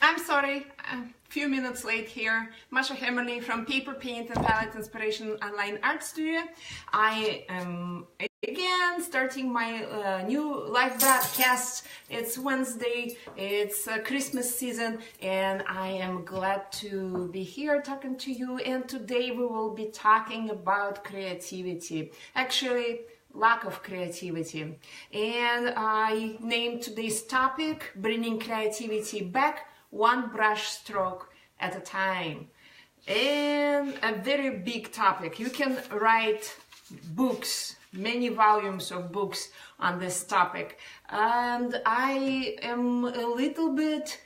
I'm sorry, a few minutes late here. Masha Hemmerly from Paper Paint and Palette Inspiration Online Art Studio. I am again starting my new live broadcast. It's Wednesday, it's Christmas season, and I am glad to be here talking to you. And today we will be talking about creativity. Actually, lack of creativity. And I named today's topic, bringing creativity back one brush stroke at a time. And a very big topic. You can write books, many volumes of books on this topic. And I am a little bit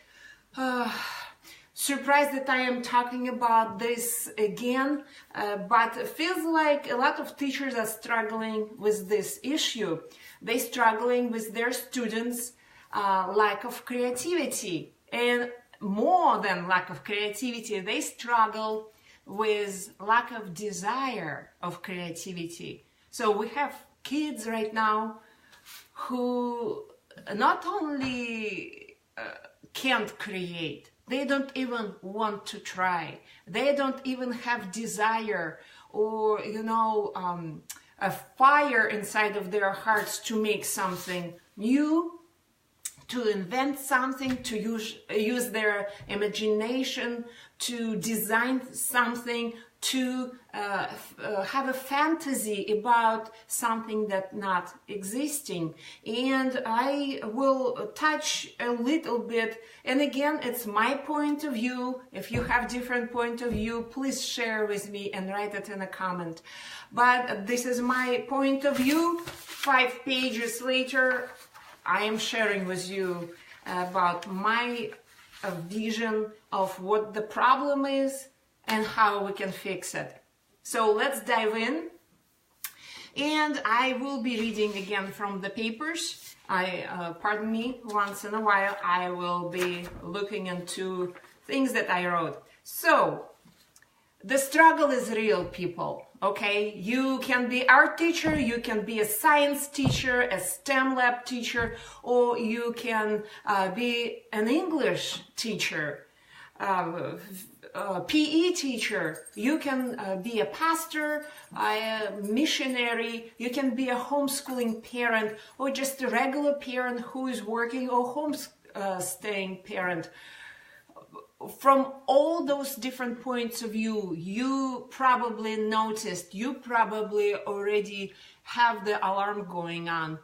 surprised that I am talking about this again, but it feels like a lot of teachers are struggling with this issue. They're struggling with their students' lack of creativity. And more than lack of creativity, they struggle with lack of desire of creativity. So we have kids right now who not only can't create, they don't even want to try. They don't even have desire or, a fire inside of their hearts to make something new, to invent something, to use their imagination, to design something, to have a fantasy about something that's not existing. And I will touch a little bit, and again, it's my point of view. If you have different point of view, please share with me and write it in a comment. But this is my point of view. 5 pages later, I am sharing with you about my vision of what the problem is and how we can fix it. So let's dive in. And I will be reading again from the papers. Pardon me, once in a while I will be looking into things that I wrote. So, the struggle is real, people. Okay, you can be art teacher, you can be a science teacher, a STEM lab teacher, or you can be an English teacher, PE teacher, you can be a pastor, a missionary, you can be a homeschooling parent, or just a regular parent who is working, or staying parent. From all those different points of view, you probably noticed, you probably already have the alarm going on.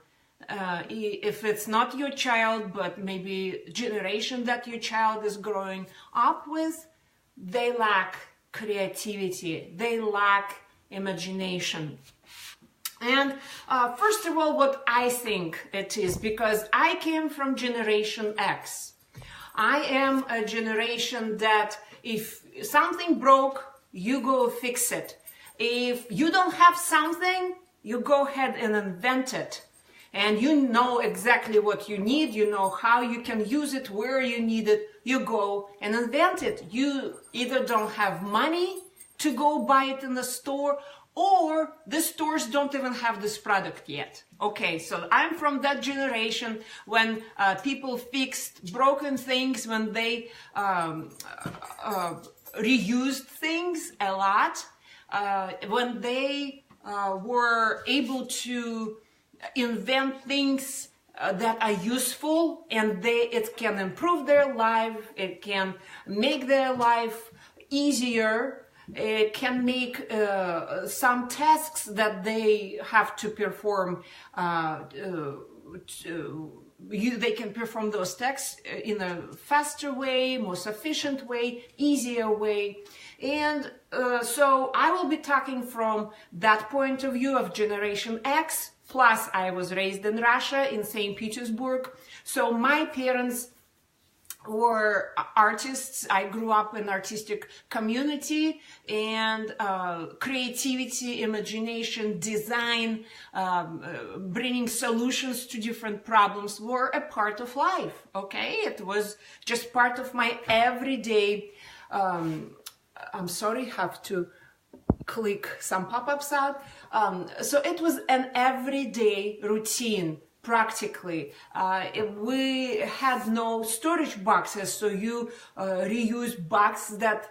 If it's not your child, but maybe generation that your child is growing up with, they lack creativity, they lack imagination. And first of all, what I think it is, because I came from Generation X. I am a generation that if something broke, you go fix it. If you don't have something, you go ahead and invent it. And you know exactly what you need, you know how you can use it, where you need it, you go and invent it. You either don't have money to go buy it in the store, or the stores don't even have this product yet. Okay, so I'm from that generation when people fixed broken things, when they reused things a lot, when they were able to invent things that are useful, and it can improve their life, it can make their life easier. It can make some tasks that they have to perform, they can perform those tasks in a faster way, more efficient way, easier way. And so I will be talking from that point of view of Generation X. Plus, I was raised in Russia, in St. Petersburg. So my parents were artists. I grew up in an artistic community, and creativity, imagination, design, bringing solutions to different problems were a part of life, okay? It was just part of my everyday, I'm sorry, have to click some pop-ups out. So it was an everyday routine practically. We had no storage boxes, so you reuse boxes that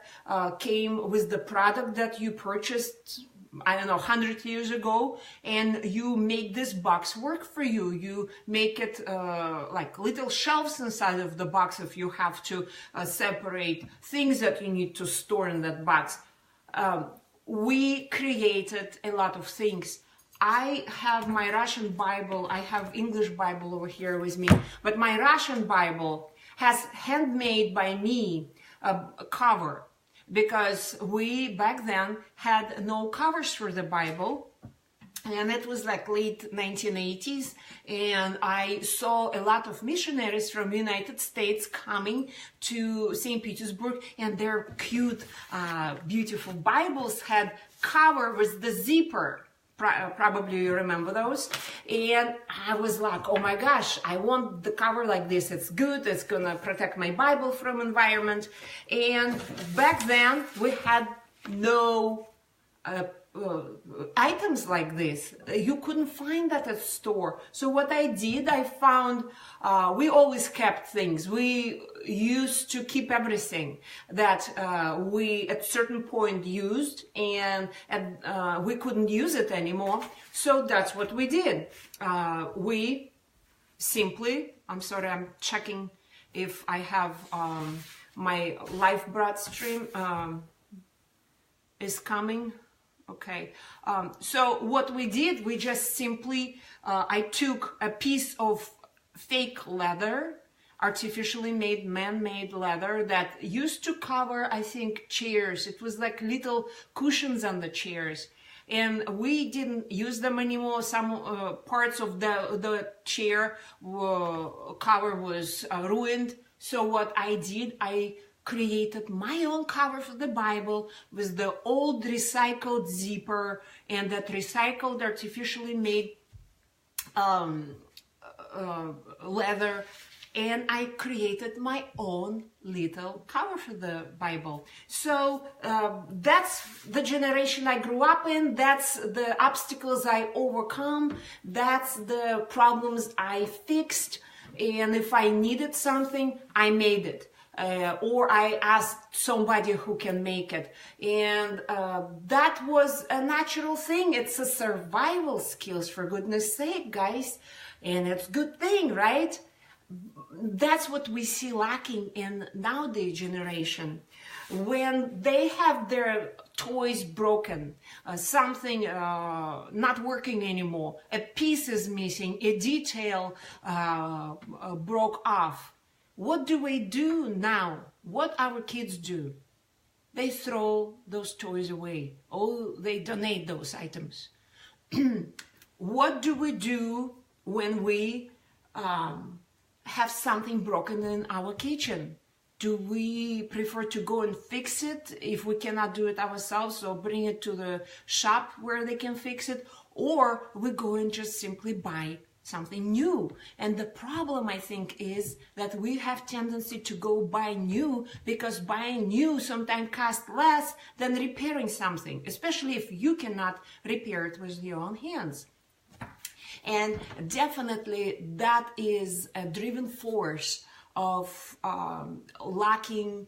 came with the product that you purchased, I don't know, 100 years ago, and you make this box work for you. You make it like little shelves inside of the box if you have to separate things that you need to store in that box. We created a lot of things. I have my Russian Bible, I have English Bible over here with me, but my Russian Bible has handmade by me a cover, because we back then had no covers for the Bible, and it was like late 1980s, and I saw a lot of missionaries from United States coming to St. Petersburg, and their cute, beautiful Bibles had cover with the zipper. Probably you remember those. And I was like, oh my gosh, I want the cover like this. It's good. It's gonna protect my Bible from environment. And back then we had no items like this. You couldn't find that at store. So what I did, I found, we always kept things. We used to keep everything that we at certain point used, and we couldn't use it anymore. So that's what we did. We simply, I'm sorry, I'm checking if I have my live broadstream is coming. Okay, so what we did, we just simply, I took a piece of fake leather, artificially made, man-made leather that used to cover, I think, chairs. It was like little cushions on the chairs. And we didn't use them anymore. Some parts of the chair cover was ruined. So what I did, I created my own cover for the Bible with the old recycled zipper and that recycled artificially made leather, and I created my own little cover for the Bible. So that's the generation I grew up in, that's the obstacles I overcome, that's the problems I fixed, and if I needed something, I made it. Or I asked somebody who can make it. And that was a natural thing. It's a survival skills, for goodness sake, guys. And it's a good thing, right? That's what we see lacking in nowadays generation. When they have their toys broken, something not working anymore, a piece is missing, a detail broke off. What do we do now? What our kids do? They throw those toys away. Oh, they donate those items. What do we do when we have something broken in our kitchen? Do we prefer to go and fix it if we cannot do it ourselves, or bring it to the shop where they can fix it? Or we go and just simply buy something new? And the problem, I think, is that we have tendency to go buy new, because buying new sometimes costs less than repairing something, especially if you cannot repair it with your own hands. And definitely that is a driven force of lacking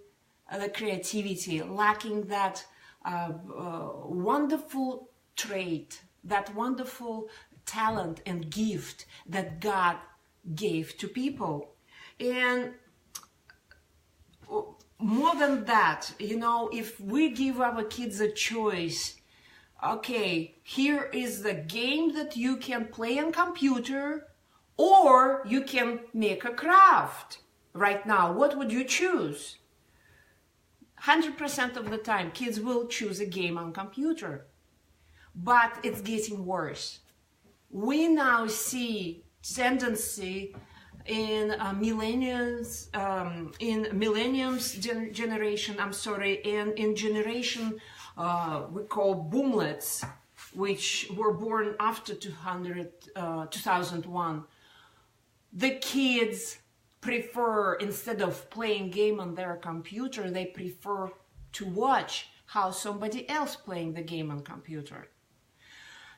the creativity, lacking that wonderful trait, that wonderful talent and gift that God gave to people. And more than that, you know, if we give our kids a choice, okay, here is the game that you can play on computer, or you can make a craft. Right now, what would you choose? 100% of the time, kids will choose a game on computer. But it's getting worse. We now see tendency in millennials, generation, and in generation we call boomlets, which were born after 2001. The kids prefer, instead of playing game on their computer, they prefer to watch how somebody else playing the game on computer.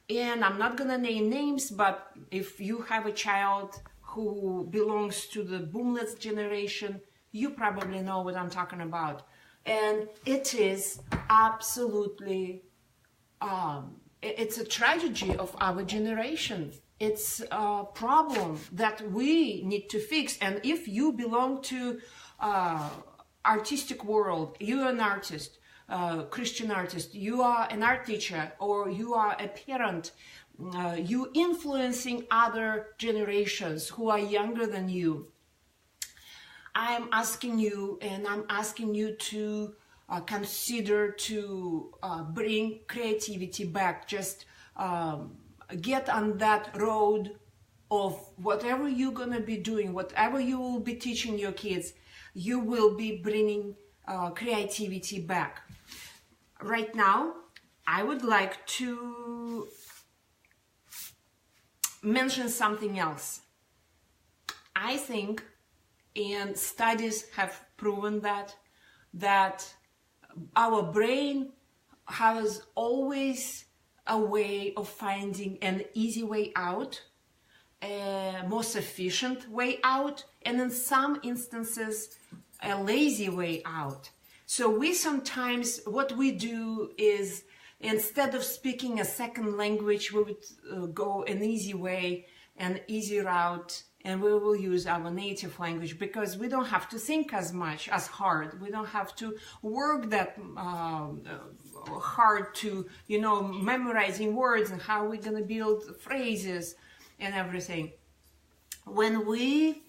And I'm not gonna name names, but if you have a child who belongs to the boomless generation, you probably know what I'm talking about. And it is absolutely, it's a tragedy of our generation. It's a problem that we need to fix. And if you belong to artistic world, you're an artist, Christian artist, you are an art teacher, or you are a parent, you influencing other generations who are younger than you. I'm asking you, and I'm asking you to consider to bring creativity back. Just get on that road of whatever you're gonna be doing, whatever you will be teaching your kids, you will be bringing creativity back. Right now, I would like to mention something else. I think, and studies have proven that our brain has always a way of finding an easy way out, a most efficient way out, and in some instances, a lazy way out. So we sometimes, what we do is, instead of speaking a second language, we would go an easy way, an easy route, and we will use our native language because we don't have to think as much, as hard. We don't have to work that hard to, you know, memorizing words and how we're gonna build phrases and everything. When we,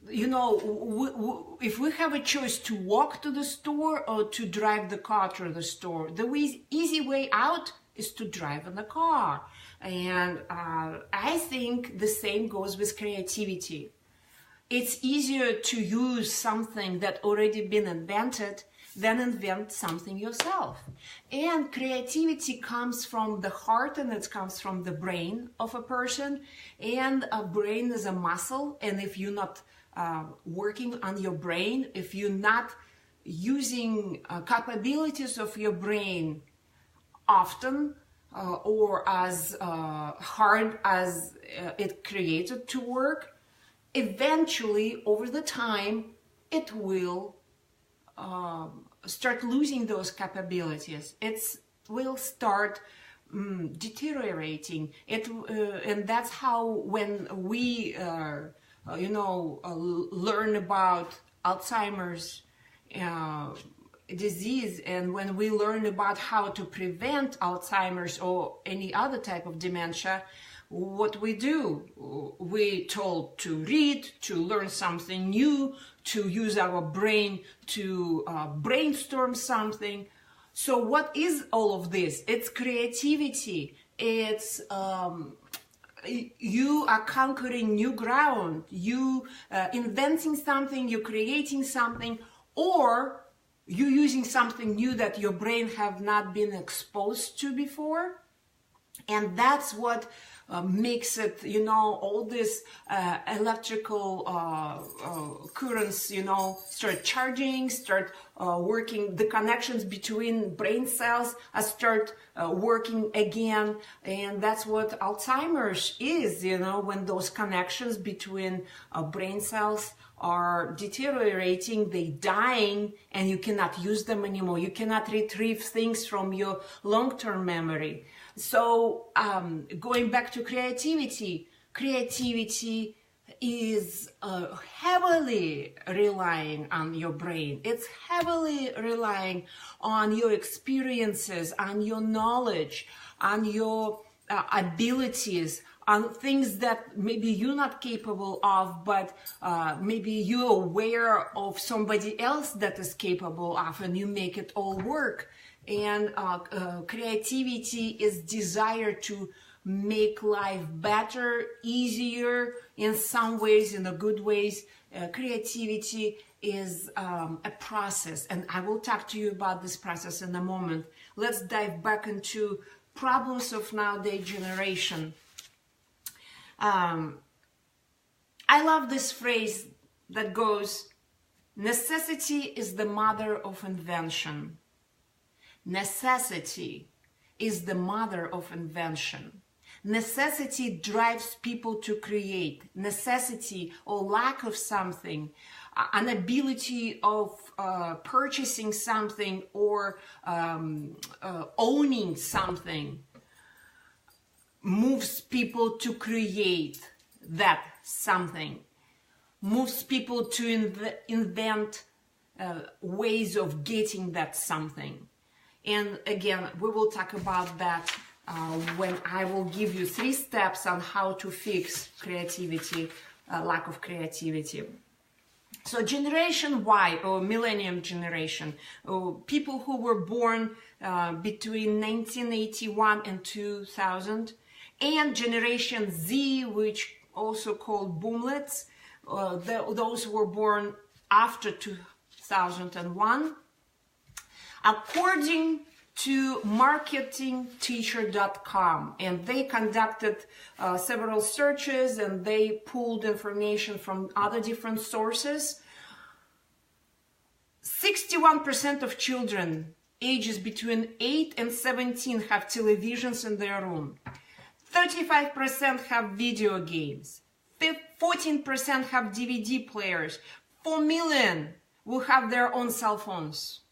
you know, if we have a choice to walk to the store or to drive the car to the store, the easy way out is to drive in the car. And I think the same goes with creativity. It's easier to use something that already been invented than invent something yourself. And creativity comes from the heart, and it comes from the brain of a person. And a brain is a muscle, and if you're not working on your brain, if you're not using capabilities of your brain often, or as hard as it created to work, eventually over the time it will start losing those capabilities. It will start deteriorating. And that's how, when we you know, learn about Alzheimer's disease, and when we learn about how to prevent Alzheimer's or any other type of dementia, what we do, we told to read, to learn something new, to use our brain to brainstorm something. So what is all of this? It's creativity. It's you are conquering new ground, you inventing something, you're creating something, or you're using something new that your brain have not been exposed to before. And that's what makes it, you know, all this electrical currents, you know, start charging, start working, the connections between brain cells start working again. And that's what Alzheimer's is, you know, when those connections between brain cells are deteriorating, they dying, and you cannot use them anymore. You cannot retrieve things from your long-term memory. So going back to creativity, creativity is heavily relying on your brain. It's heavily relying on your experiences, on your knowledge, on your abilities, on things that maybe you're not capable of, but maybe you're aware of somebody else that is capable of, and you make it all work. And creativity is desire to make life better, easier, in some ways, in the good ways. Creativity is a process, and I will talk to you about this process in a moment. Let's dive back into problems of nowadays generation. I love this phrase that goes, necessity is the mother of invention. Necessity is the mother of invention. Necessity drives people to create. Necessity or lack of something, an ability of purchasing something or owning something, moves people to create that something, moves people to invent ways of getting that something. And again, we will talk about that when I will give you 3 steps on how to fix creativity, lack of creativity. So Generation Y, or Millennium Generation, people who were born between 1981 and 2000, and Generation Z, which also called Boomlets, those who were born after 2001, according to marketingteacher.com, and they conducted several searches and they pulled information from other different sources. 61% of children ages between 8 and 17 have televisions in their room. 35% have video games. 14% have DVD players. 4 million will have their own cell phones,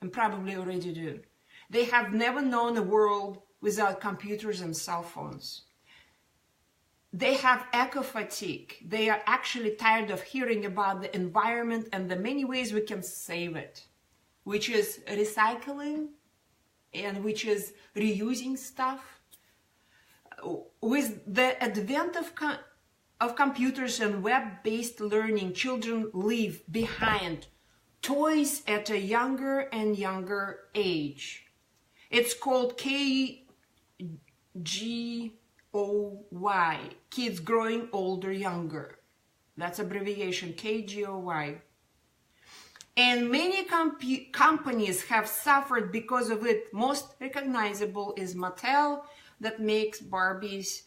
and probably already do. They have never known a world without computers and cell phones. They have eco fatigue. They are actually tired of hearing about the environment and the many ways we can save it, which is recycling and which is reusing stuff. With the advent of computers and web-based learning, children leave behind toys at a younger and younger age. It's called KGOY, kids growing older, younger. That's abbreviation, KGOY. And many companies have suffered because of it. Most recognizable is Mattel, that makes Barbies.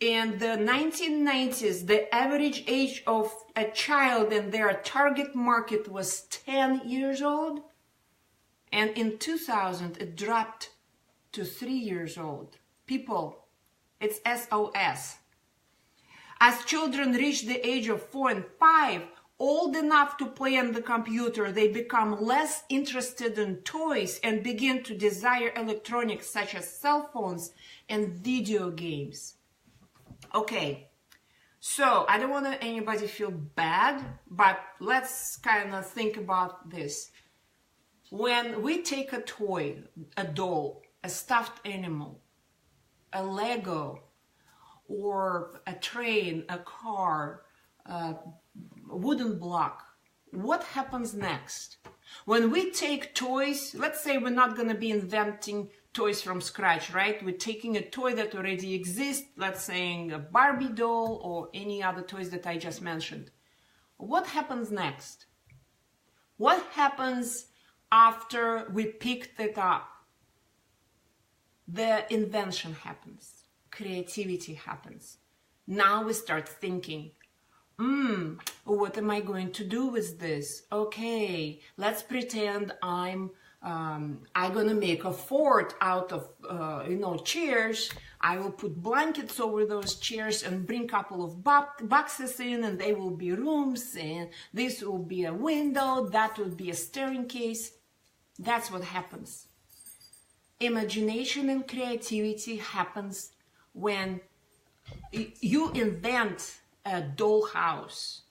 In the 1990s, the average age of a child in their target market was 10 years old. And in 2000, it dropped to 3 years old. People, it's SOS. As children reach the age of 4 and 5, old enough to play on the computer, they become less interested in toys and begin to desire electronics such as cell phones and video games. Okay, so I don't want anybody feel bad, but let's kind of think about this. When we take a toy, a doll, a stuffed animal, a Lego, or a train, a car, a wooden block, what happens next? When we take toys, let's say we're not going to be inventing toys from scratch, right? We're taking a toy that already exists, let's say a Barbie doll or any other toys that I just mentioned. What happens next? What happens after we picked it up? The invention happens, creativity happens. Now we start thinking, what am I going to do with this? Okay, let's pretend I'm gonna make a fort out of chairs. I will put blankets over those chairs and bring a couple of boxes in, and they will be rooms, and this will be a window, that will be a staircase case. That's what happens. Imagination and creativity happens when you invent a dollhouse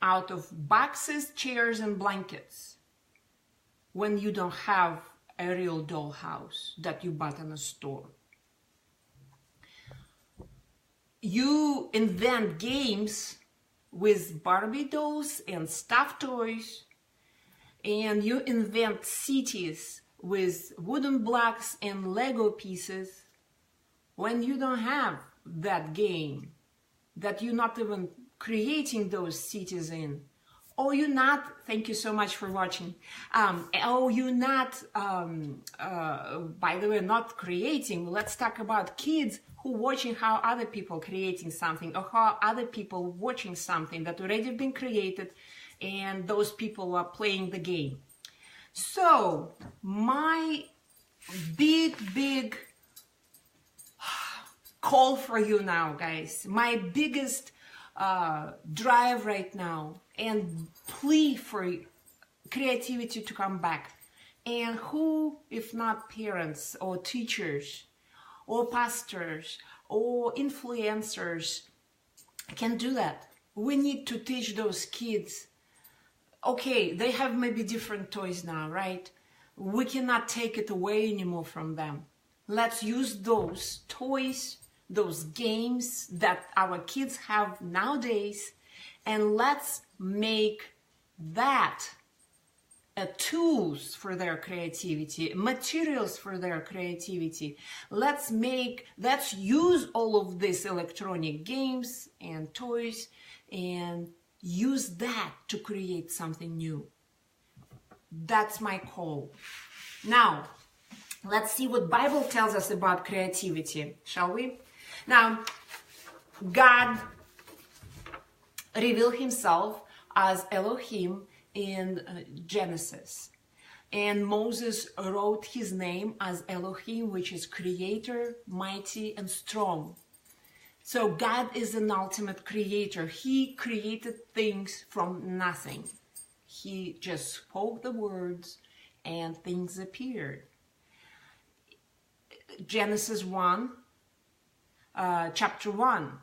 out of boxes, chairs, and blankets, when you don't have a real dollhouse that you bought in a store. You invent games with Barbie dolls and stuffed toys, and you invent cities with wooden blocks and Lego pieces when you don't have that game, that you're not even creating those cities in. Or you're not, thank you so much for watching, or you're not, by the way, not creating. Let's talk about kids who watching how other people creating something, or how other people watching something that already been created, and those people are playing the game. So my big call for you now, guys. My biggest drive right now and plea for creativity to come back. And who, if not parents or teachers or pastors or influencers, can do that? We need to teach those kids. Okay, they have maybe different toys now, right? We cannot take it away anymore from them. Let's use those toys, those games that our kids have nowadays, and let's make that tools for their creativity, materials for their creativity. Let's use all of these electronic games and toys and use that to create something new. That's my call. Now, let's see what Bible tells us about creativity, shall we? Now, God revealed himself as Elohim in Genesis. And Moses wrote his name as Elohim, which is creator, mighty, and strong. So God is an ultimate creator. He created things from nothing. He just spoke the words and things appeared. Genesis 1, chapter 1.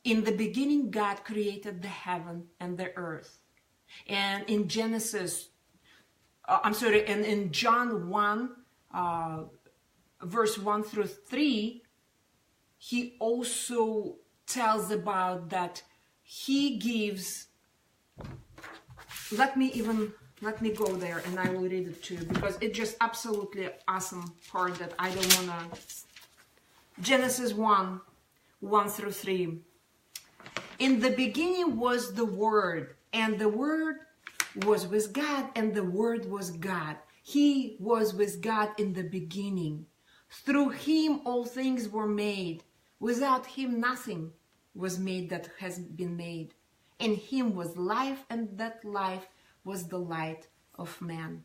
In the beginning, God created the heaven and the earth. And in in John 1, verse 1 through 3, he also tells about that he gives. Let me go there and I will read it to you, because it's just absolutely awesome part that I don't want to. Genesis 1, 1 through 3. In the beginning was the Word, and the Word was with God, and the Word was God. He was with God in the beginning. Through him all things were made. Without him nothing was made that has been made. In him was life, and that life was the light of man.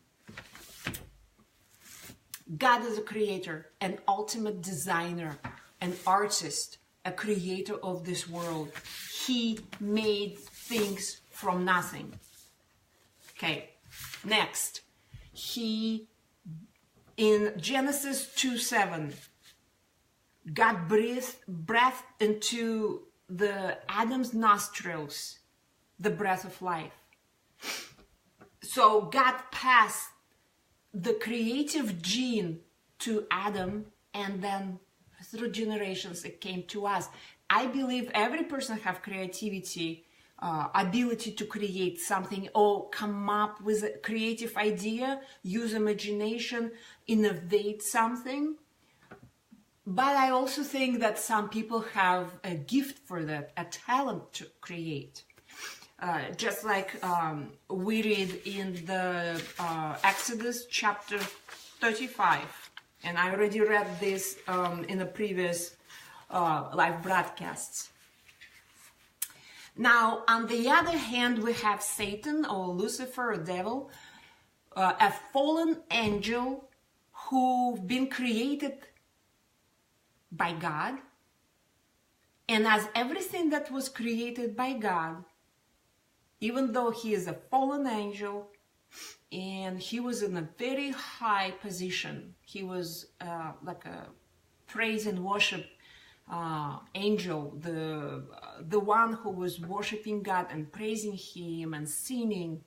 God is a creator, an ultimate designer, an artist, a creator of this world. He made things from nothing. Okay, next. In Genesis 2:7, God breathed into the Adam's nostrils the breath of life. So God passed the creative gene to Adam, and then through generations it came to us. I believe every person have creativity, ability to create something or come up with a creative idea, use imagination, innovate something. But I also think that some people have a gift for that, a talent to create. Just like we read in the Exodus chapter 35. And I already read this in the previous live broadcasts. Now, on the other hand, we have Satan or Lucifer or devil, a fallen angel who've been created by God. And as everything that was created by God, even though he is a fallen angel and he was in a very high position, he was like a praise and worship angel, the one who was worshiping God and praising him and singing.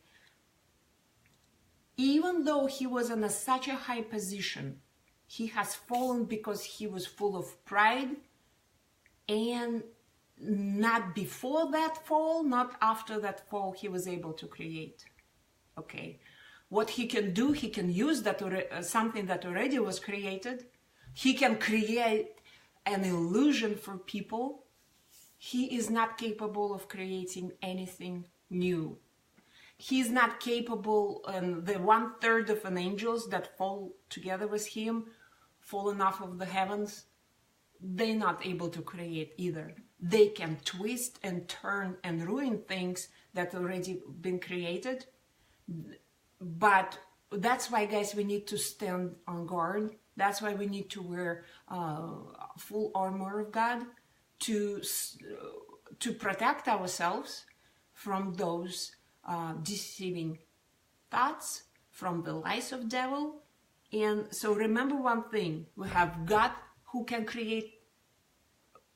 Even though he was in such a high position, he has fallen because he was full of pride, and not before that fall, not after that fall, he was able to create. Okay, what he can do, he can use that something that already was created. He can create an illusion for people. He is not capable of creating anything new. He is not capable, and the 1/3 of an angels that fall together with him, fallen off of the heavens, they're not able to create either. They can twist and turn and ruin things that already been created, but that's why, guys, we need to stand on guard. That's why we need to wear full armor of God to protect ourselves from those deceiving thoughts, from the lies of devil. And so remember one thing, we have God who can create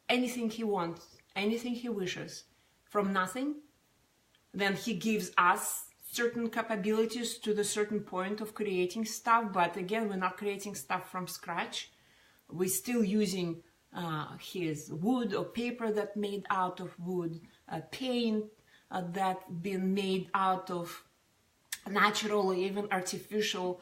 anything he wants, anything he wishes from nothing. Then he gives us certain capabilities to the certain point of creating stuff, but again, we're not creating stuff from scratch. We're still using his wood or paper that made out of wood, paint that been made out of natural or even artificial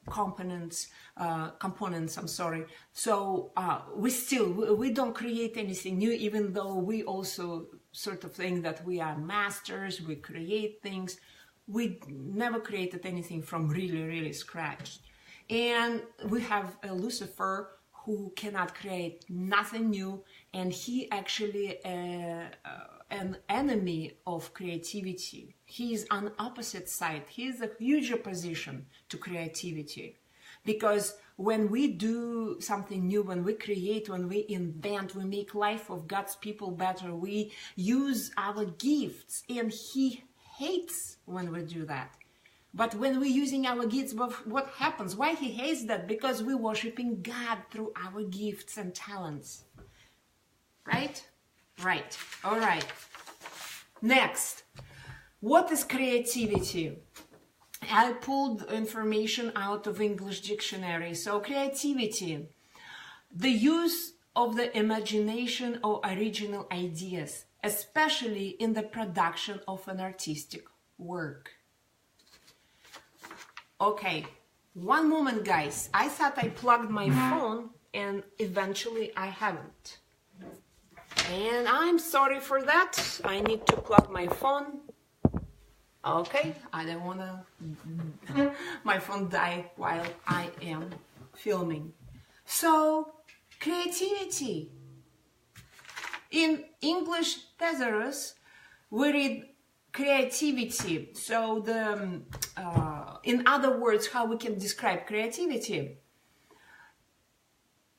components. I'm sorry. So we don't create anything new, even though we also sort of think that we are masters, we create things. We never created anything from really scratch. And we have a Lucifer who cannot create nothing new, and he actually an enemy of creativity. He is on opposite side. He is a huge opposition to creativity, because when we do something new, when we create, when we invent, we make life of God's people better, we use our gifts, and he hates when we do that. But when we're using our gifts, what happens? Why he hates that? Because we're worshiping God through our gifts and talents. Right? Right. All right. Next, what is creativity? I pulled information out of English dictionary. So creativity, the use of the imagination or original ideas, especially in the production of an artistic work. Okay, one moment, guys. I thought I plugged my phone and eventually I haven't. And I'm sorry for that. I need to plug my phone. Okay, I don't want to my phone die while I am filming. So, creativity. In English thesaurus, we read creativity. So in other words, how we can describe creativity: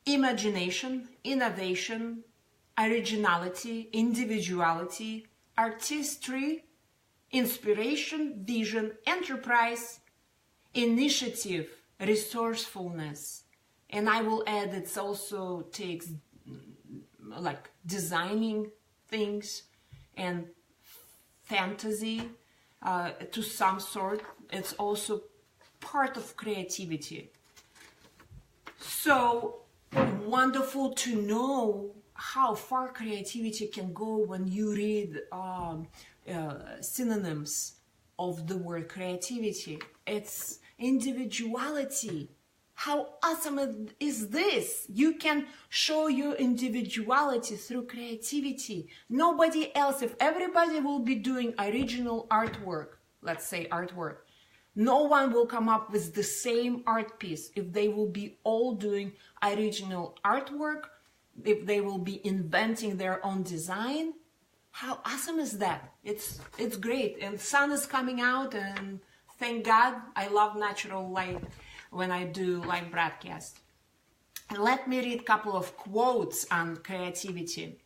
imagination, innovation, originality, individuality, artistry, inspiration, vision, enterprise, initiative, resourcefulness. And I will add, it also takes like designing things and fantasy to some sort. It's also part of creativity. So wonderful to know how far creativity can go when you read synonyms of the word creativity. It's individuality. How awesome is this? You can show your individuality through creativity. Nobody else, if everybody will be doing original artwork, let's say artwork, no one will come up with the same art piece if they will be all doing original artwork, if they will be inventing their own design. How awesome is that? It's great. And sun is coming out, and thank God, I love natural light when I do live broadcast. Let me read a couple of quotes on creativity.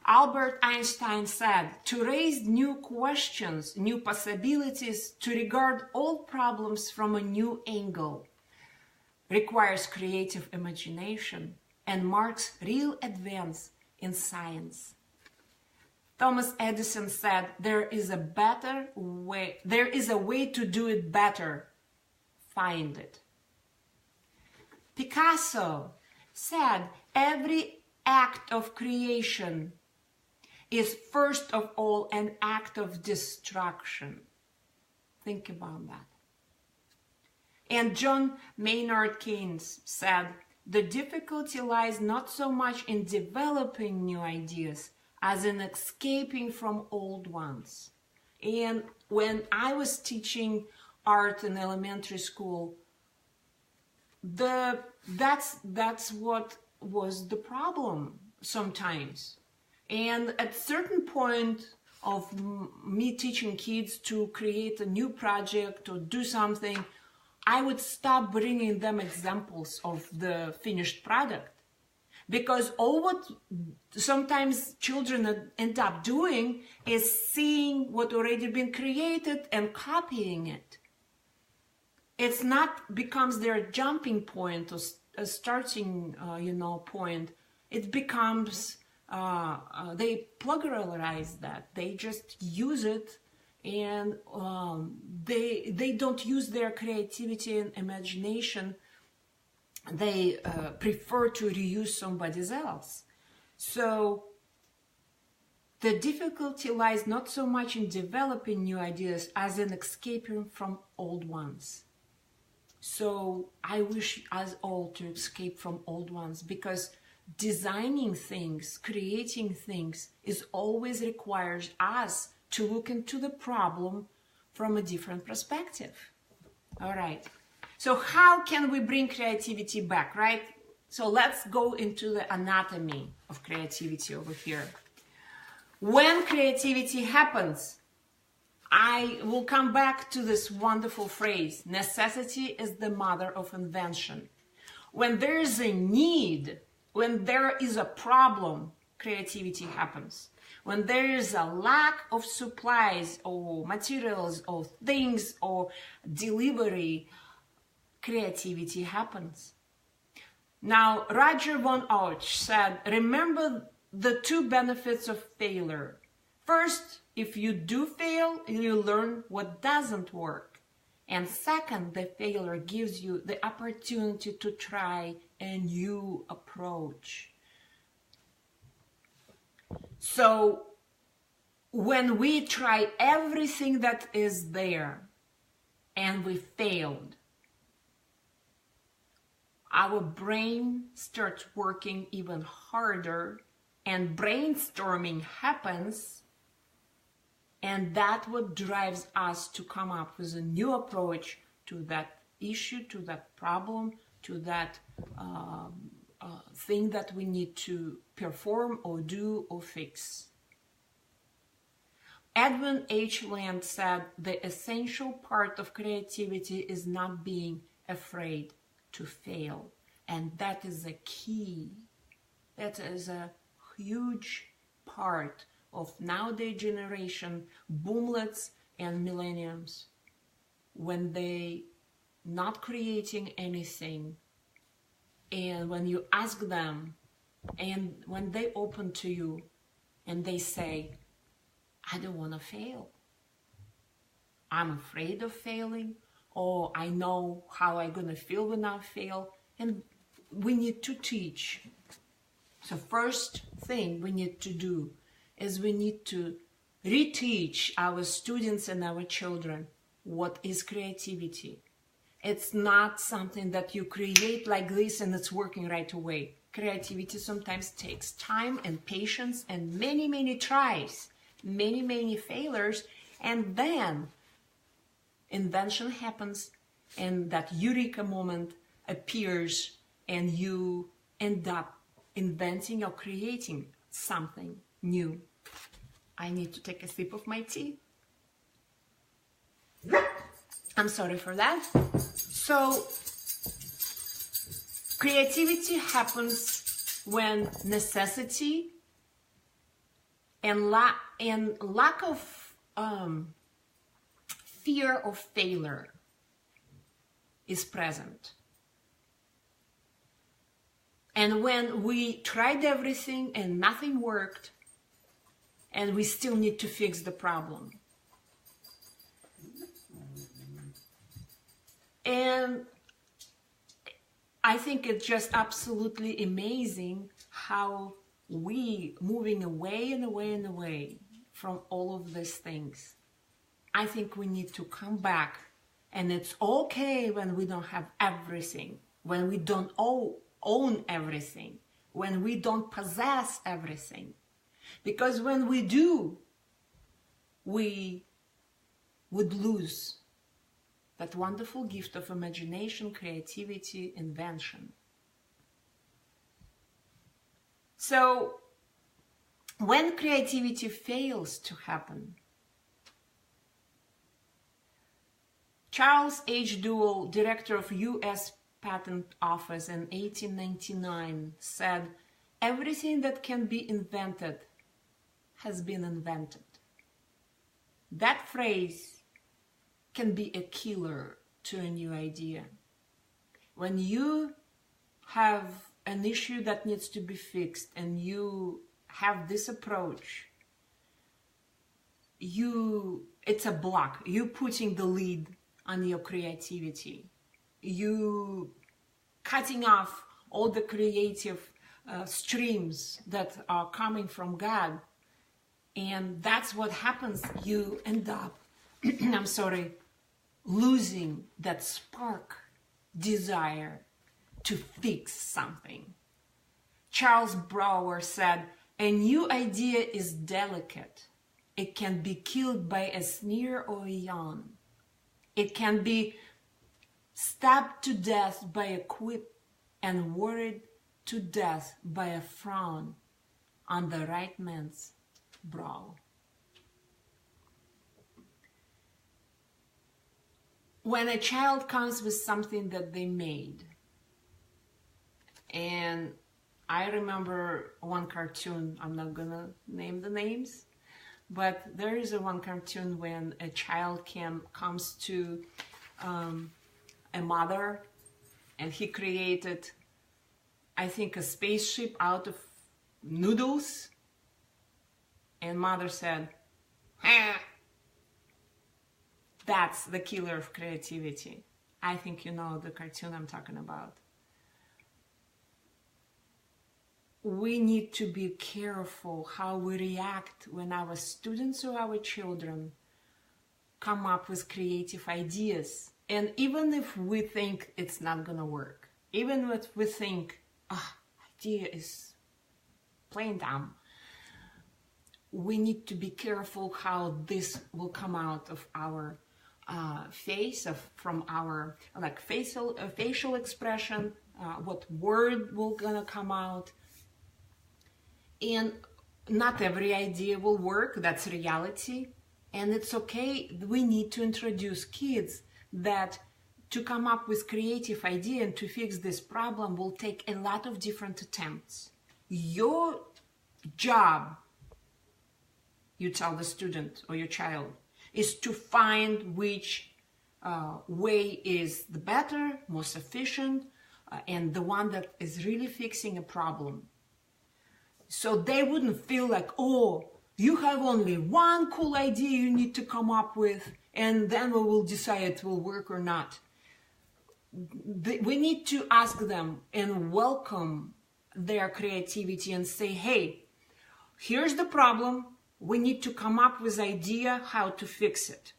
Albert Einstein said, "To raise new questions, new possibilities, to regard all problems from a new angle requires creative imagination and marks real advance in science." Thomas Edison said, there is a way to do it better. Find it. Picasso said, every act of creation is first of all an act of destruction. Think about that. And John Maynard Keynes said, the difficulty lies not so much in developing new ideas as in escaping from old ones. And when I was teaching art in elementary school, that's what was the problem sometimes. And at a certain point, of me teaching kids to create a new project or do something, I would stop bringing them examples of the finished product. Because all what sometimes children end up doing is seeing what already been created and copying it. It's not becomes their jumping point or a starting, point. It becomes, they plagiarize that. They just use it, and they don't use their creativity and imagination. They prefer to reuse somebody else. So the difficulty lies not so much in developing new ideas as in escaping from old ones. So I wish us all to escape from old ones, because designing things, creating things is always requires us to look into the problem from a different perspective. All right. So how can we bring creativity back, right? So let's go into the anatomy of creativity over here. When creativity happens, I will come back to this wonderful phrase, necessity is the mother of invention. When there is a need, when there is a problem, creativity happens. When there is a lack of supplies or materials or things or delivery, creativity happens. Now, Roger von Auch said, remember the two benefits of failure. First, if you do fail, you learn what doesn't work. And second, the failure gives you the opportunity to try a new approach. So, when we try everything that is there and we failed, our brain starts working even harder, and brainstorming happens, and that's what drives us to come up with a new approach to that issue, to that problem, to that thing that we need to perform or do or fix. Edwin H. Land said, the essential part of creativity is not being afraid to fail. And that is a key. That is a huge part of nowadays generation, boomlets and millenniums, when they not creating anything, and when you ask them, and when they open to you and they say, I don't want to fail, I'm afraid of failing, or I know how I'm going to feel when I fail. And we need to teach. So first thing we need to do is we need to reteach our students and our children what is creativity. It's not something that you create like this and it's working right away. Creativity sometimes takes time and patience and many, many tries, many, many failures, and then invention happens, and that eureka moment appears, and you end up inventing or creating something new. I need to take a sip of my tea. I'm sorry for that. So, creativity happens when necessity and lack of fear of failure is present. And when we tried everything and nothing worked, and we still need to fix the problem. And I think it's just absolutely amazing how we moving away and away and away from all of these things. I think we need to come back, and it's okay when we don't have everything, when we don't own everything, when we don't possess everything. Because when we do, we would lose that wonderful gift of imagination, creativity, invention. So when creativity fails to happen. Charles H. Duell, director of U.S. Patent Office in 1899, said, "Everything that can be invented has been invented." That phrase can be a killer to a new idea. When you have an issue that needs to be fixed and you have this approach, it's a block. You're putting the lid on your creativity. You cutting off all the creative streams that are coming from God. And that's what happens. You end up, losing that spark, desire to fix something. Charles Brouwer said, "A new idea is delicate. It can be killed by a sneer or a yawn. It can be stabbed to death by a quip and worried to death by a frown on the right man's brow." When a child comes with something that they made, and I remember one cartoon, I'm not gonna name the names, but there is one cartoon when a child comes to a mother, and he created, I think, a spaceship out of noodles, and mother said, That's the killer of creativity. I think you know the cartoon I'm talking about. We need to be careful how we react when our students or our children come up with creative ideas. And even if we think it's not gonna work, even if we think, idea is plain dumb, we need to be careful how this will come out of our face, from our facial expression, what word will gonna come out. And not every idea will work, that's reality. And it's okay, we need to introduce kids that to come up with creative idea and to fix this problem will take a lot of different attempts. Your job, you tell the student or your child, is to find which way is the better, most efficient, and the one that is really fixing a problem. So they wouldn't feel like, you have only one cool idea you need to come up with, and then we will decide it will work or not. We need to ask them and welcome their creativity and say, hey, here's the problem. We need to come up with idea how to fix it.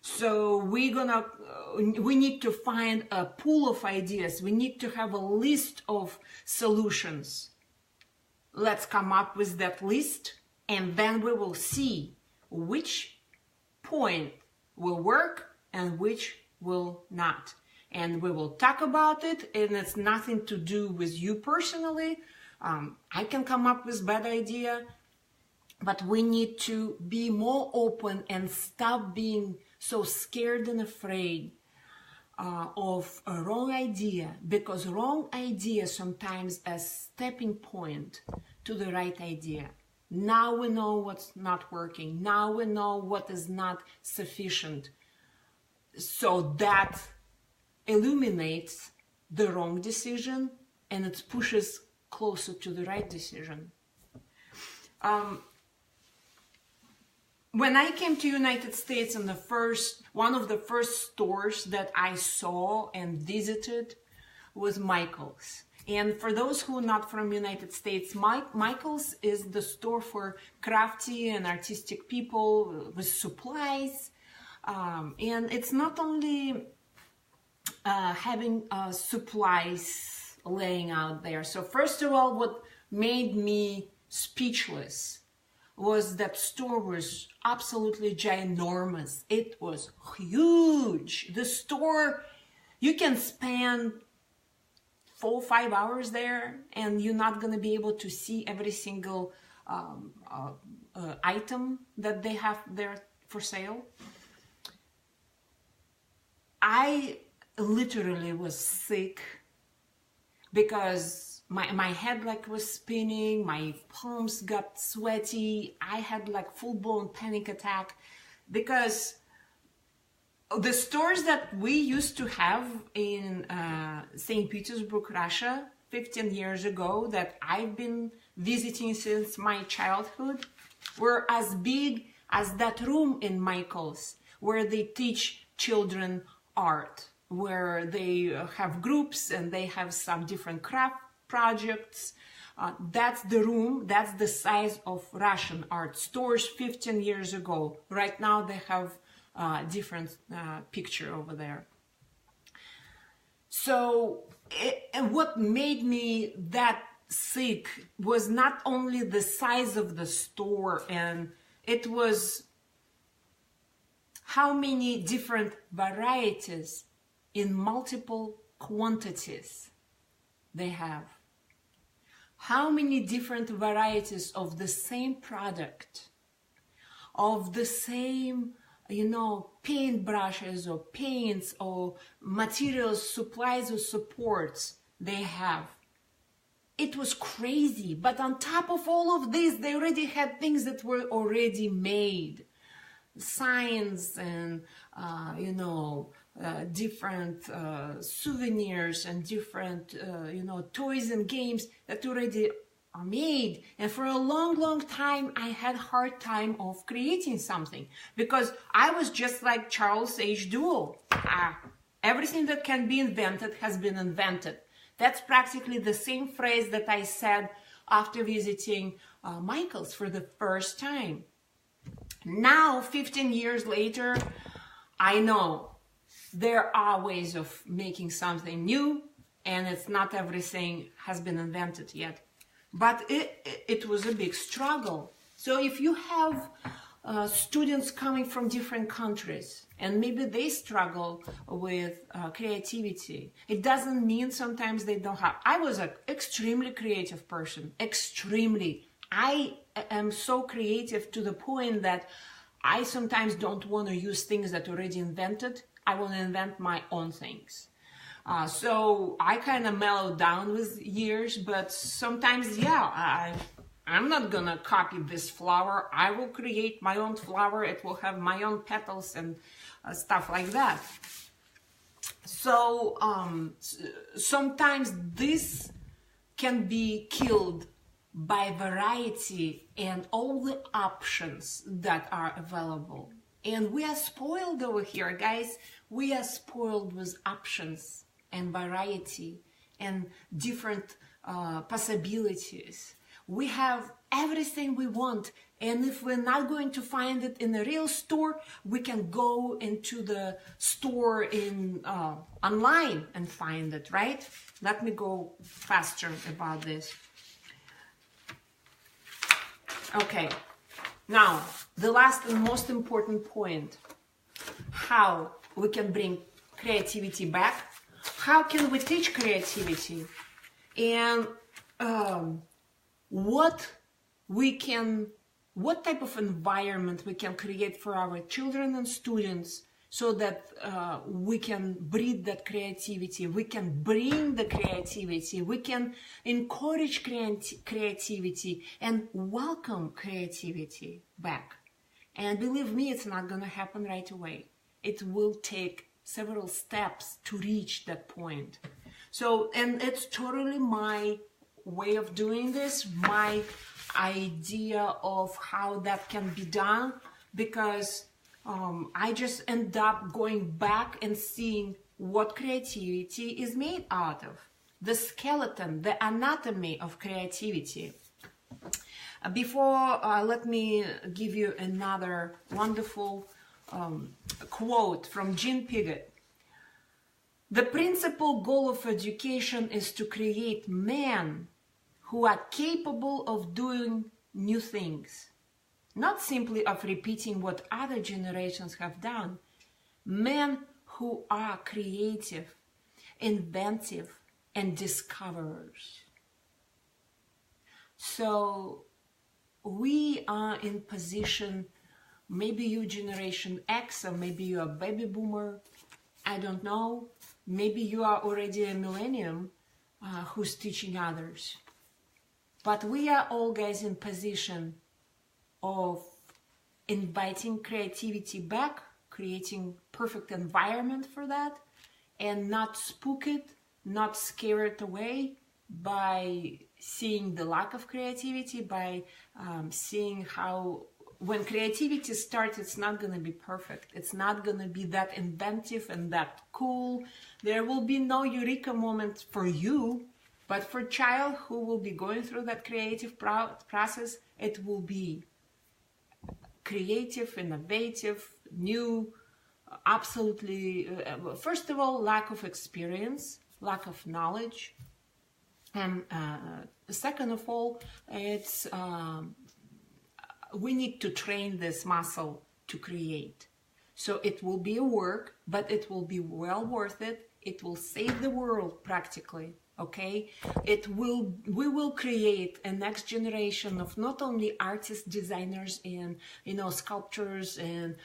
So we need to find a pool of ideas. We need to have a list of solutions. Let's come up with that list, and then we will see which point will work and which will not. And we will talk about it, and it's nothing to do with you personally. I can come up with bad idea, but we need to be more open and stop being so scared and afraid of a wrong idea, because wrong idea sometimes a stepping point to the right idea. Now we know what's not working. Now we know what is not sufficient. So that illuminates the wrong decision and it pushes closer to the right decision. When I came to United States, and one of the first stores that I saw and visited was Michael's. And for those who are not from United States, Michael's is the store for crafty and artistic people with supplies. And it's not only having supplies laying out there. So first of all, what made me speechless was that store was absolutely ginormous. It was huge. The store, you can spend 4 or 5 hours there and you're not going to be able to see every single item that they have there for sale. I literally was sick because my head like was spinning, my palms got sweaty, I had like full-blown panic attack because the stores that we used to have in St. Petersburg, Russia, 15 years ago, that I've been visiting since my childhood, were as big as that room in Michael's, where they teach children art, where they have groups and they have some different craft projects. That's the room, that's the size of Russian art stores 15 years ago. Right now they have different picture over there. So, and what made me that sick was not only the size of the store, and it was how many different varieties in multiple quantities they have. How many different varieties of the same product, of the same, you know, paint brushes or paints or materials, supplies or supports they have. It was crazy. But on top of all of this, they already had things that were already made. Signs and, you know, different souvenirs and different, you know, toys and games that already are made. And for a long time, I had a hard time of creating something because I was just like Charles H. Duell. Everything that can be invented has been invented. That's practically the same phrase that I said after visiting Michael's for the first time. Now, 15 years later, I know there are ways of making something new, and it's not everything has been invented yet. But it was a big struggle. So if you have students coming from different countries, and maybe they struggle with creativity, it doesn't mean sometimes they don't have. I was an extremely creative person, extremely. I am so creative to the point that I sometimes don't want to use things that are already invented. I want to invent my own things. So I kind of mellowed down with years, but sometimes, yeah, I'm not gonna copy this flower. I will create my own flower. It will have my own petals and stuff like that. So sometimes this can be killed by variety and all the options that are available. And we are spoiled over here, guys. We are spoiled with options and variety and different possibilities. We have everything we want, and if we're not going to find it in a real store, we can go into the store in online and find it, right? Let me go faster about this. Okay, now the last and most important point: how we can bring creativity back. How can we teach creativity? And what type of environment we can create for our children and students so that we can breed that creativity, we can bring the creativity, we can encourage creativity and welcome creativity back. And believe me, it's not going to happen right away. It will take several steps to reach that point. So, and it's totally my way of doing this, my idea of how that can be done, because I just end up going back and seeing what creativity is made out of, the skeleton, the anatomy of creativity. Before, let me give you another wonderful quote from Jean Piaget. The principal goal of education is to create men who are capable of doing new things, not simply of repeating what other generations have done. Men who are creative, inventive, and discoverers. So we are in position, maybe you Generation X, or maybe you are baby boomer, I don't know. Maybe you are already a millennium who's teaching others. But we are all, guys, in position of inviting creativity back, creating perfect environment for that, and not spook it, not scare it away by seeing the lack of creativity, by seeing how when creativity starts, it's not going to be perfect. It's not going to be that inventive and that cool. There will be no eureka moment for you, but for a child who will be going through that creative process, it will be creative, innovative, new, absolutely, first of all, lack of experience, lack of knowledge. And second of all, it's we need to train this muscle to create. So it will be a work, but it will be well worth it. It will save the world practically. Okay, we will create a next generation of not only artists, designers, and sculptors and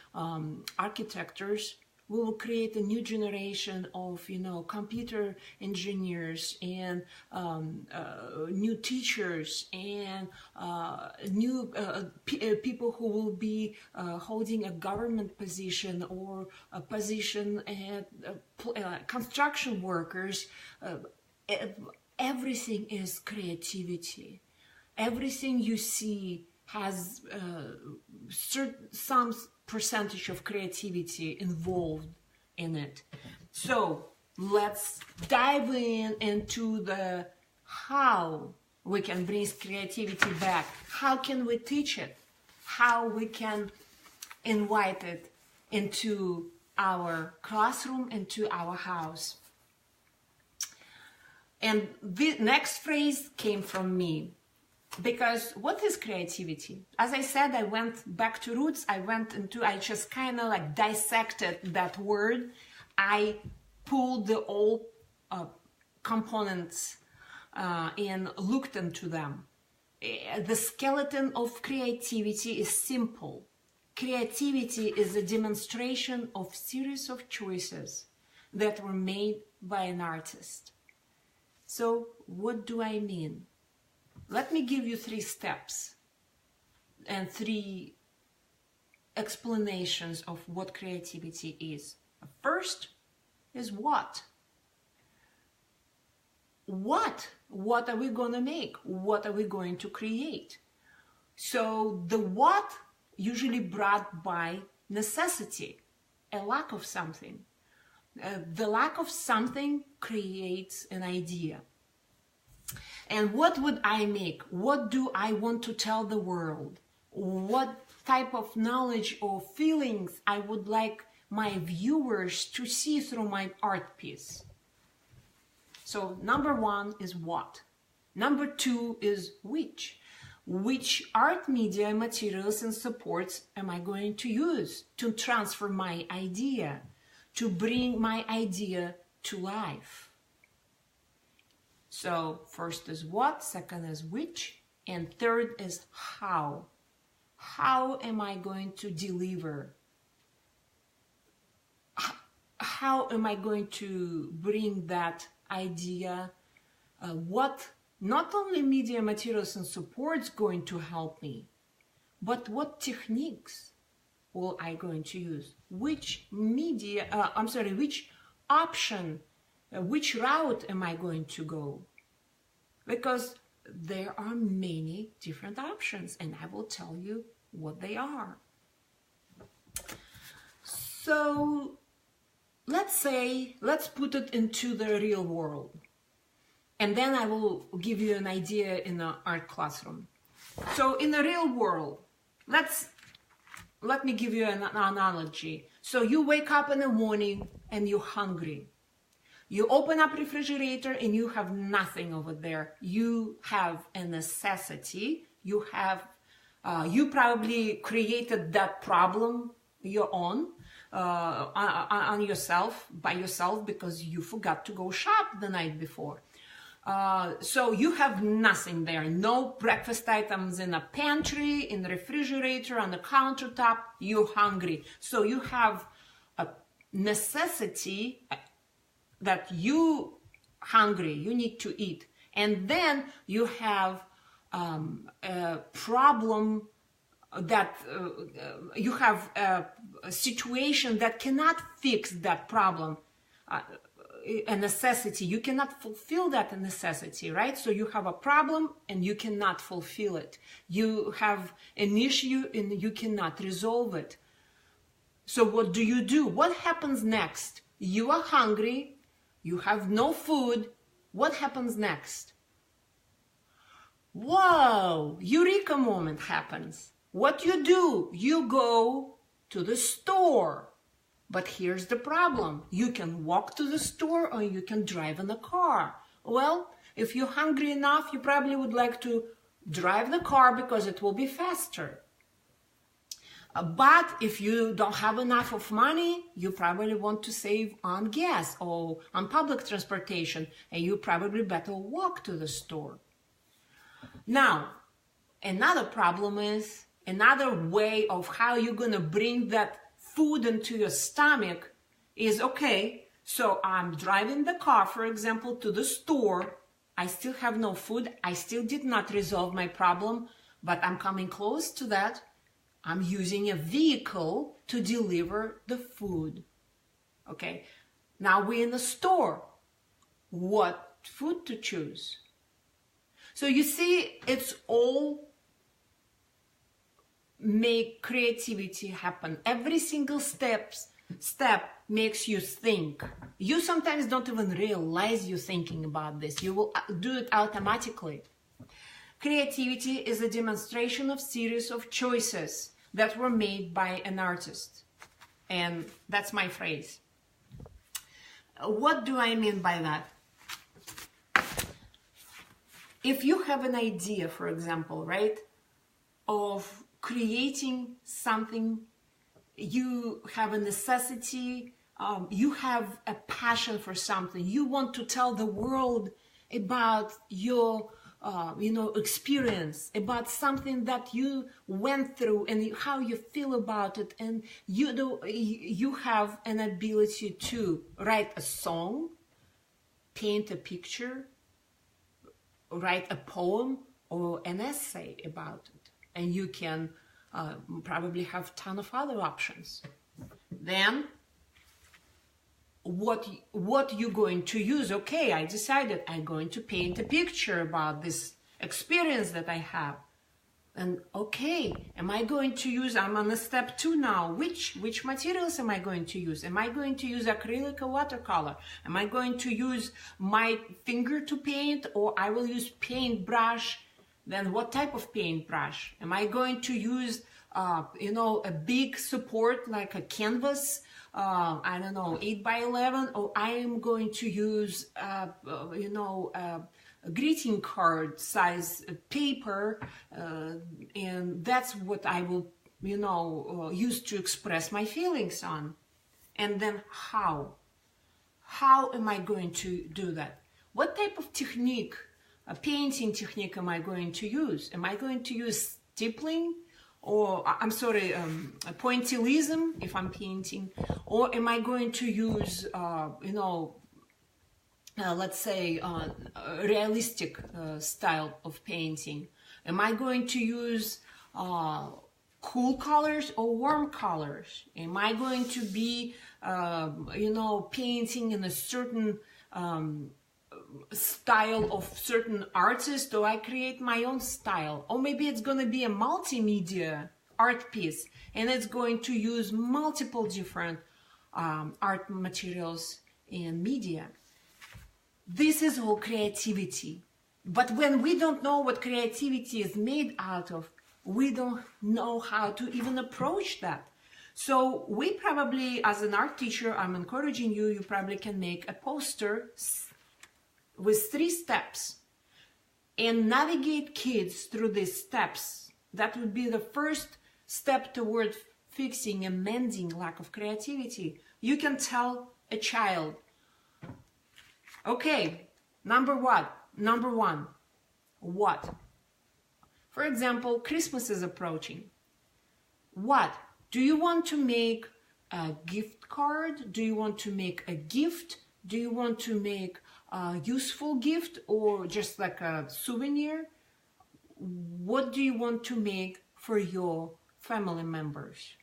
architects. We will create a new generation of computer engineers and new teachers and new people who will be holding a government position or a position at construction workers. Everything is creativity. Everything you see has some percentage of creativity involved in it. So let's dive into the how we can bring creativity back. How can we teach it? How we can invite it into our classroom, into our house. And the next phrase came from me, because what is creativity? As I said, I went back to roots. I just kind of like dissected that word. I pulled the old components and looked into them. The skeleton of creativity is simple. Creativity is a demonstration of series of choices that were made by an artist. So what do I mean? Let me give you 3 steps and 3 explanations of what creativity is. First is what? What are we going to make? What are we going to create? So the what usually brought by necessity, a lack of something. The lack of something creates an idea. And what would I make? What do I want to tell the world? What type of knowledge or feelings I would like my viewers to see through my art piece? So number 1 is what. Number 2 is which. Which art media, materials, and supports am I going to use to transfer my idea, to bring my idea to life? So first is what, second is which, and third is how. How am I going to deliver? How am I going to bring that idea? What not only media, materials, and supports going to help me, but what techniques will I going to use? Which media, which option, which route am I going to go? Because there are many different options, and I will tell you what they are. So let's put it into the real world. And then I will give you an idea in an art classroom. So in the real world, let me give you an analogy. So you wake up in the morning and you're hungry. You open up refrigerator and you have nothing over there. You have a necessity. You probably created that problem your own by yourself because you forgot to go shop the night before. So you have nothing there, no breakfast items in a pantry, in the refrigerator, on the countertop. You're hungry. So you have a necessity that you hungry, you need to eat. And then you have a problem that you have a situation that cannot fix that problem. A necessity, you cannot fulfill that necessity, right? So you have a problem and you cannot fulfill it. You have an issue and you cannot resolve it. So what do? What happens next? You are hungry, you have no food. What happens next? Whoa, eureka moment happens. What do? You go to the store. But here's the problem. You can walk to the store or you can drive in a car. Well, if you're hungry enough, you probably would like to drive the car because it will be faster. But if you don't have enough of money, you probably want to save on gas or on public transportation, and you probably better walk to the store. Now, another problem is, another way of how you're going to bring that food into your stomach is, okay, so I'm driving the car, for example, to the store. I still have no food. I still did not resolve my problem, but I'm coming close to that. I'm using a vehicle to deliver the food. Okay, now we're in the store. What food to choose? So you see, it's all make creativity happen. Every single step makes you think. You sometimes don't even realize you're thinking about this. You will do it automatically. Creativity is a demonstration of series of choices that were made by an artist. And that's my phrase. What do I mean by that? If you have an idea, for example, right, of creating something, you have a necessity, you have a passion for something, you want to tell the world about your experience, about something that you went through and how you feel about it, and you have an ability to write a song, paint a picture, write a poem or an essay about it. And you can probably have a ton of other options. Then, what you're going to use? Okay, I decided I'm going to paint a picture about this experience that I have. And okay, am I going to use, I'm on a step 2 now, which materials am I going to use? Am I going to use acrylic or watercolor? Am I going to use my finger to paint, or I will use paintbrush? Then what type of paintbrush? Am I going to use, a big support like a canvas, 8x11, or I am going to use, a greeting card size paper, and that's what I will, use to express my feelings on. And then how? How am I going to do that? What type of technique, a painting technique, am I going to use? Am I going to use stippling, or pointillism if I'm painting, or am I going to use, let's say, realistic style of painting? Am I going to use cool colors or warm colors? Am I going to be, painting in a certain style of certain artist, or I create my own style? Or maybe it's going to be a multimedia art piece, and it's going to use multiple different art materials and media. This is all creativity. But when we don't know what creativity is made out of, we don't know how to even approach that. So we probably, as an art teacher, I'm encouraging you, you probably can make a poster with 3 steps and navigate kids through these steps. That would be the first step toward fixing and mending lack of creativity. You can tell a child, okay, number 1, Number one, what? For example, Christmas is approaching. What? Do you want to make a gift card? Do you want to make a gift? Do you want to make a useful gift or just like a souvenir? What do you want to make for your family members?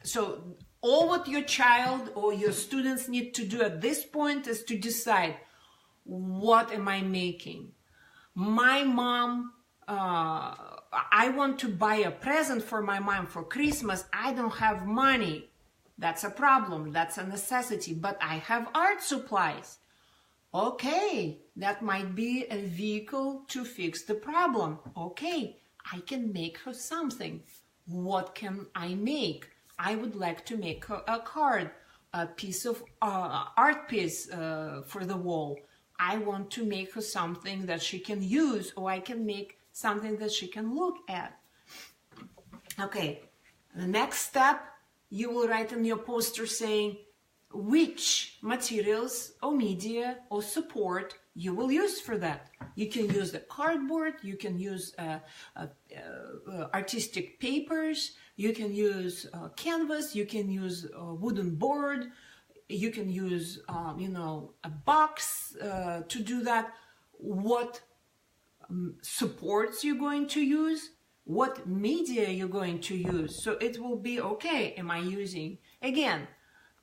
So all what your child or your students need to do at this point is to decide, what am I making? My mom, I want to buy a present for my mom for Christmas. I don't have money. That's a problem. That's a necessity. But I have art supplies. Okay, that might be a vehicle to fix the problem. Okay, I can make her something. What can I make? I would like to make her a card, a piece of art piece for the wall. I want to make her something that she can use, or I can make something that she can look at. Okay, the next step, you will write in your poster saying which materials or media or support you will use for that. You can use the cardboard, you can use artistic papers, you can use canvas, you can use a wooden board, you can use, a box to do that. What supports you're going to use, what media you're going to use. So it will be, okay, am I using, again,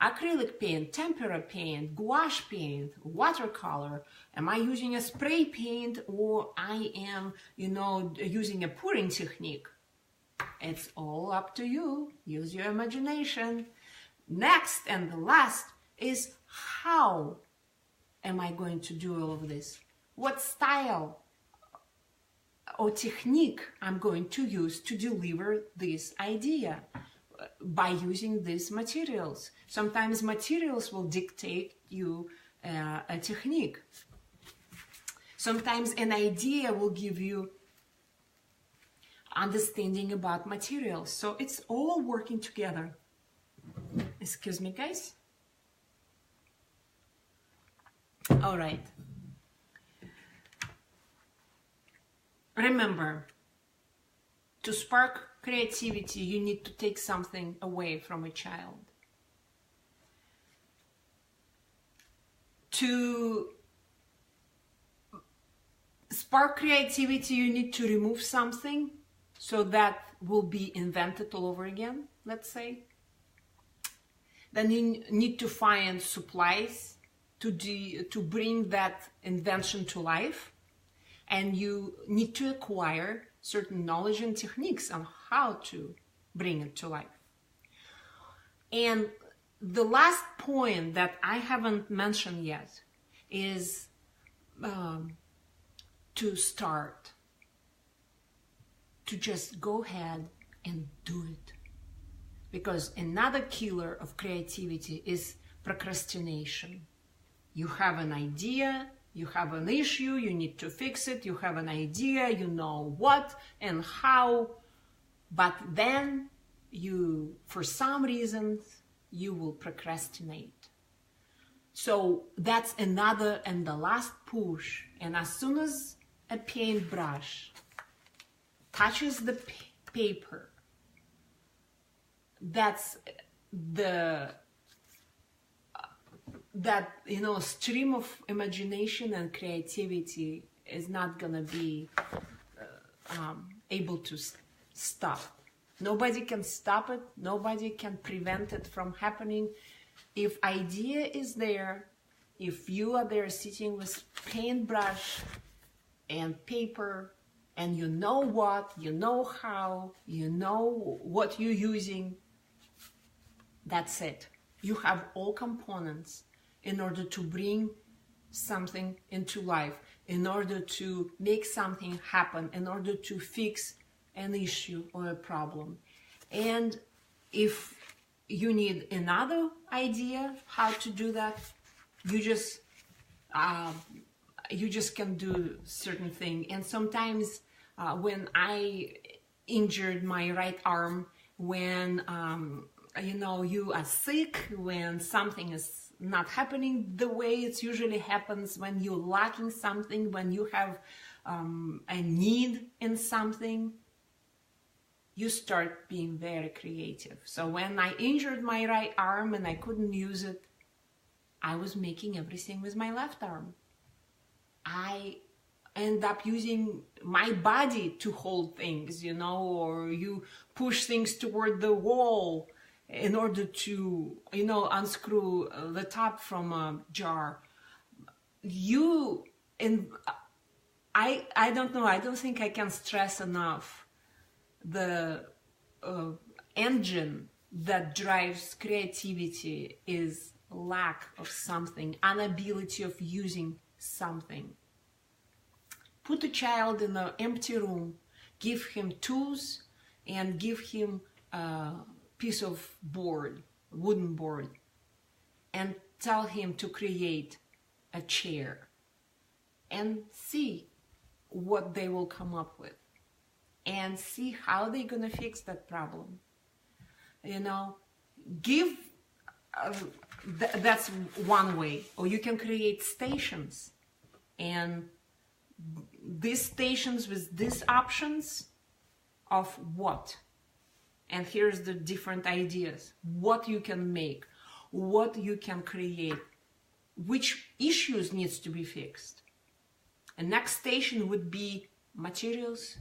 acrylic paint, tempera paint, gouache paint, watercolor? Am I using a spray paint, or I am, using a pouring technique? It's all up to you. Use your imagination. Next and the last is, how am I going to do all of this? What style or technique I'm going to use to deliver this idea by using these materials. Sometimes materials will dictate you a technique. Sometimes an idea will give you understanding about materials. So it's all working together. Excuse me, guys. All right. Remember, to spark creativity, you need to take something away from a child. To spark creativity, you need to remove something so that will be invented all over again, let's say. Then you need to find supplies to bring that invention to life. And you need to acquire certain knowledge and techniques on how to bring it to life. And the last point that I haven't mentioned yet is to start, to just go ahead and do it. Because another killer of creativity is procrastination. You have an idea, you have an issue, you need to fix it, you have an idea, you know what and how, but then for some reasons, you will procrastinate. So that's another and the last push. And as soon as a paintbrush touches the paper, that's that stream of imagination and creativity is not gonna be able to stop. Nobody can stop it. Nobody can prevent it from happening. If idea is there, if you are there sitting with paintbrush and paper, and you know what, you know how, you know what you're using, that's it. You have all components in order to bring something into life, in order to make something happen, in order to fix an issue or a problem. And if you need another idea how to do that, you just can do certain thing. And sometimes when I injured my right arm, when you are sick, when something is not happening the way it usually happens, when you're lacking something, when you have a need in something, you start being very creative. So when I injured my right arm and I couldn't use it, I was making everything with my left arm. I end up using my body to hold things, or you push things toward the wall in order to, unscrew the top from a jar. I don't know, I don't think I can stress enough the engine that drives creativity is lack of something, inability of using something. Put a child in an empty room, give him tools, and give him a piece of board, wooden board, and tell him to create a chair, and see what they will come up with, and see how they're gonna fix that problem. That's one way. Or you can create stations, and these stations with these options of what, and here's the different ideas, what you can make, what you can create, which issues needs to be fixed. A next station would be materials,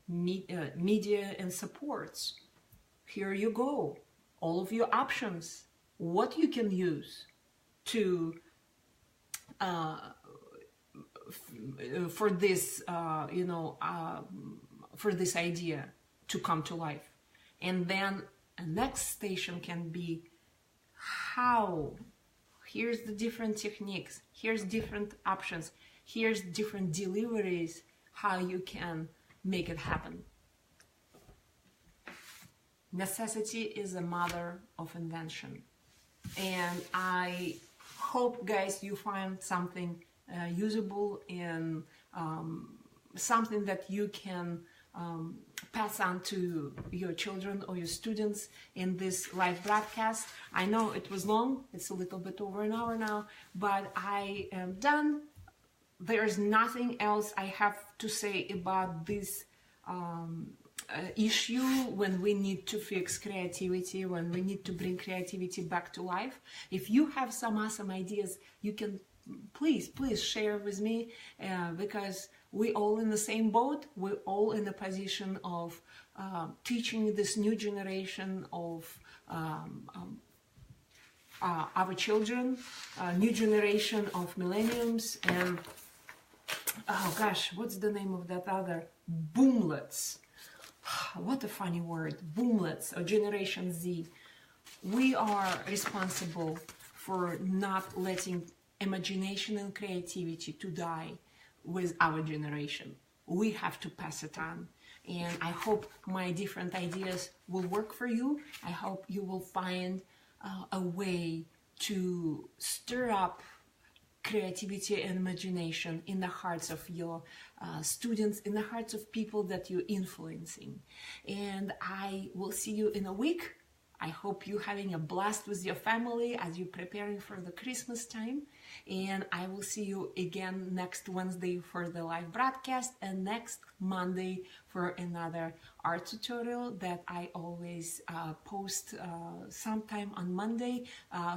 media and supports. Here you go, all of your options, what you can use to for this for this idea to come to life. And then a next station can be how. Here's the different techniques, here's different options, here's different deliveries, how you can make it happen. Necessity is the mother of invention. And I hope, guys, you find something usable and something that you can pass on to your children or your students in this live broadcast. I know it was long, it's a little bit over an hour now, but I am done. There's nothing else I have to say about this issue when we need to fix creativity, when we need to bring creativity back to life. If you have some awesome ideas, you can please share with me, because we're all in the same boat. We're all in the position of teaching this new generation of our children, new generation of millenniums, and oh gosh, what's the name of that other? Boomlets. What a funny word, boomlets, or Generation Z. We are responsible for not letting imagination and creativity to die with our generation. We have to pass it on. And I hope my different ideas will work for you. I hope you will find a way to stir up creativity and imagination in the hearts of your students, in the hearts of people that you're influencing. And I will see you in a week. I hope you're having a blast with your family as you're preparing for the Christmas time. And I will see you again next Wednesday for the live broadcast, and next Monday for another art tutorial that I always post sometime on Monday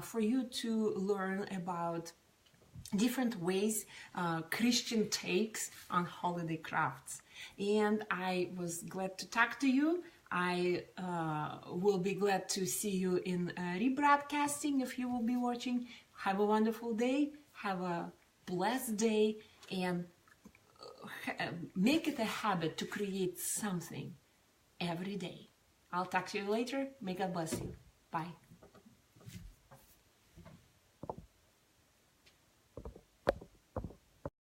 for you to learn about different ways Christian takes on holiday crafts. And I was glad to talk to you. I will be glad to see you in rebroadcasting if you will be watching. Have a wonderful day, have a blessed day, and make it a habit to create something every day. I'll talk to you later. May God bless you. Bye.